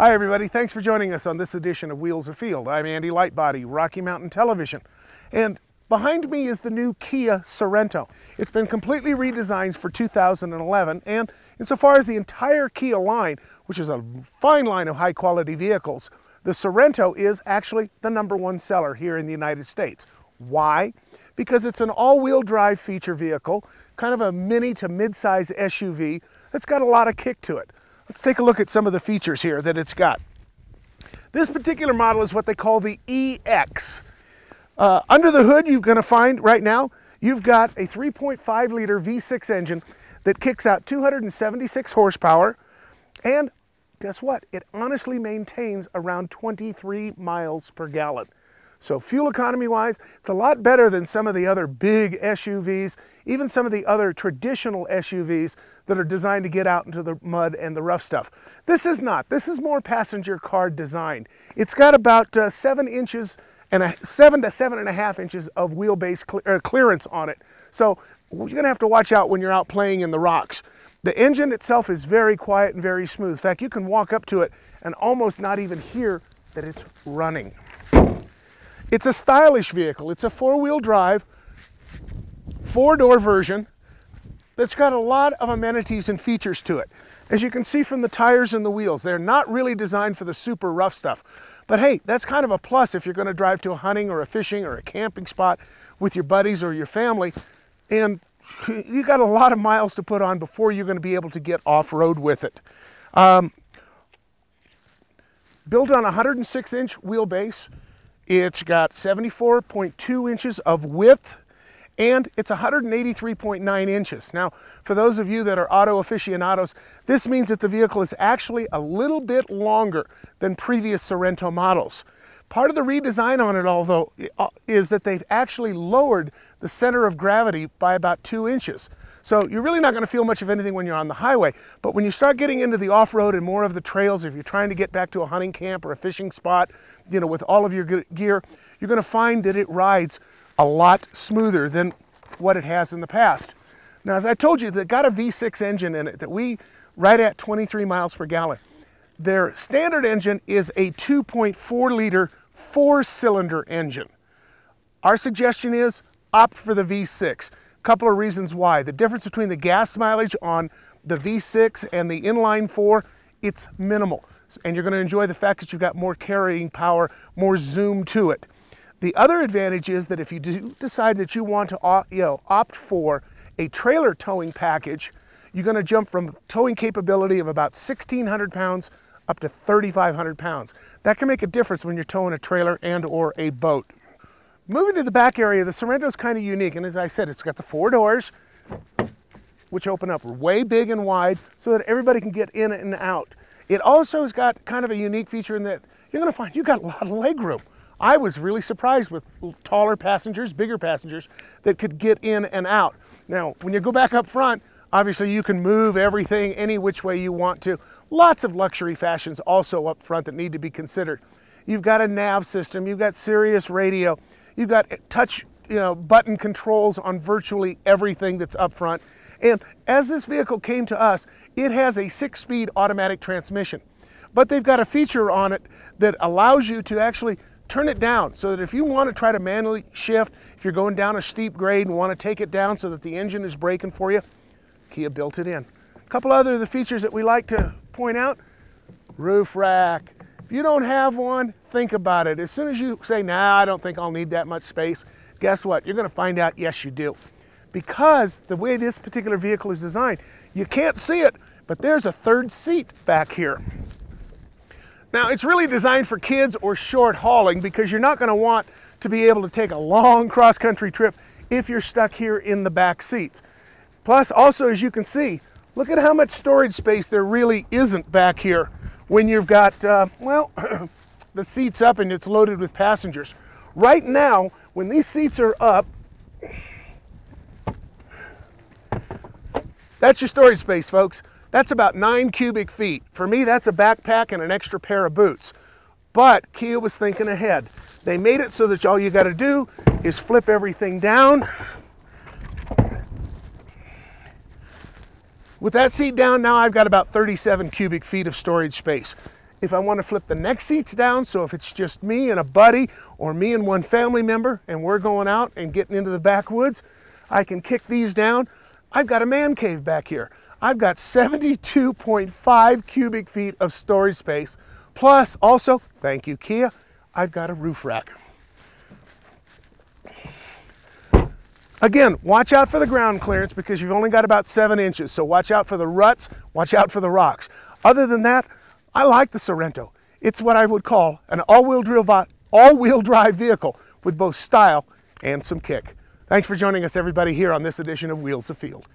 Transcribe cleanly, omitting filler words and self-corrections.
Hi everybody, thanks for joining us on this edition of Wheels Afield. I'm Andy Lightbody, Rocky Mountain Television. And behind me is the new Kia Sorento. It's been completely redesigned for 2011, and insofar as the entire Kia line, which is a fine line of high quality vehicles, the Sorento is actually the #1 seller here in the United States. Why? Because it's an all-wheel drive feature vehicle, kind of a mini to mid-size SUV that's got a lot of kick to it. Let's take a look at some of the features here that it's got. This particular model is what they call the EX. Under the hood, you're going to find right now, you've got a 3.5 liter V6 engine that kicks out 276 horsepower. And guess what? It honestly maintains around 23 miles per gallon. So fuel economy wise, it's a lot better than some of the other big SUVs, even some of the other traditional SUVs that are designed to get out into the mud and the rough stuff. This is not. This is more passenger car designed. It's got about 7 to 7.5 inches of wheelbase clearance on it. So you're going to have to watch out when you're out playing in the rocks. The engine itself is very quiet and very smooth. In fact, you can walk up to it and almost not even hear that it's running. It's a stylish vehicle. It's a 4-wheel drive, 4-door version that's got a lot of amenities and features to it. As you can see from the tires and the wheels, they're not really designed for the super rough stuff. But hey, that's kind of a plus if you're going to drive to a hunting or a fishing or a camping spot with your buddies or your family, and you got a lot of miles to put on before you're going to be able to get off-road with it. Built on a 106-inch wheelbase. It's got 74.2 inches of width, and it's 183.9 inches. Now, for those of you that are auto aficionados, this means that the vehicle is actually a little bit longer than previous Sorento models. Part of the redesign on it, although, is that they've actually lowered the center of gravity by about 2 inches. So you're really not going to feel much of anything when you're on the highway, but when you start getting into the off-road and more of the trails, if you're trying to get back to a hunting camp or a fishing spot, you know, with all of your gear, you're going to find that it rides a lot smoother than what it has in the past. Now, as I told you, they've got a V6 engine in it that we ride at 23 miles per gallon. Their standard engine is a 2.4 liter 4-cylinder engine. Our suggestion is opt for the V6. Couple of reasons why. The difference between the gas mileage on the V6 and the inline 4, it's minimal. And you're going to enjoy the fact that you've got more carrying power, more zoom to it. The other advantage is that if you do decide that you want to opt for a trailer towing package, you're going to jump from towing capability of about 1,600 pounds up to 3,500 pounds. That can make a difference when you're towing a trailer and or a boat. Moving to the back area, the Sorento is kind of unique, and as I said, it's got the 4 doors, which open up way big and wide so that everybody can get in and out. It also has got kind of a unique feature in that you're going to find you've got a lot of leg room. I was really surprised with taller passengers, bigger passengers, that could get in and out. Now, when you go back up front, obviously you can move everything any which way you want to. Lots of luxury fashions also up front that need to be considered. You've got a nav system, you've got Sirius radio, you've got touch button controls on virtually everything that's up front. And as this vehicle came to us, it has a 6-speed automatic transmission. But they've got a feature on it that allows you to actually turn it down so that if you want to try to manually shift, if you're going down a steep grade and want to take it down so that the engine is braking for you, Kia built it in. A couple other of the features that we like to point out: roof rack. If you don't have one, think about it. As soon as you say, nah, I don't think I'll need that much space, guess what? You're going to find out, yes, you do. Because the way this particular vehicle is designed, you can't see it, but there's a 3rd seat back here. Now, it's really designed for kids or short hauling because you're not going to want to be able to take a long cross-country trip if you're stuck here in the back seats. Plus, also, as you can see, look at how much storage space there really isn't back here when you've got, the seats up and it's loaded with passengers. Right now, when these seats are up, that's your storage space, folks. That's about 9 cubic feet. For me, that's a backpack and an extra pair of boots. But Kia was thinking ahead. They made it so that all you got to do is flip everything down. With that seat down, now I've got about 37 cubic feet of storage space. if I want to flip the neck seats down, so if it's just me and a buddy or me and one family member and we're going out and getting into the backwoods, I can kick these down. I've got a man cave back here. I've got 72.5 cubic feet of storage space. Plus, also, thank you, Kia, I've got a roof rack. Again, watch out for the ground clearance because you've only got about 7 inches. So watch out for the ruts, watch out for the rocks. Other than that, I like the Sorento. It's what I would call an all-wheel drive vehicle with both style and some kick. Thanks for joining us, everybody, here on this edition of Wheels Afield.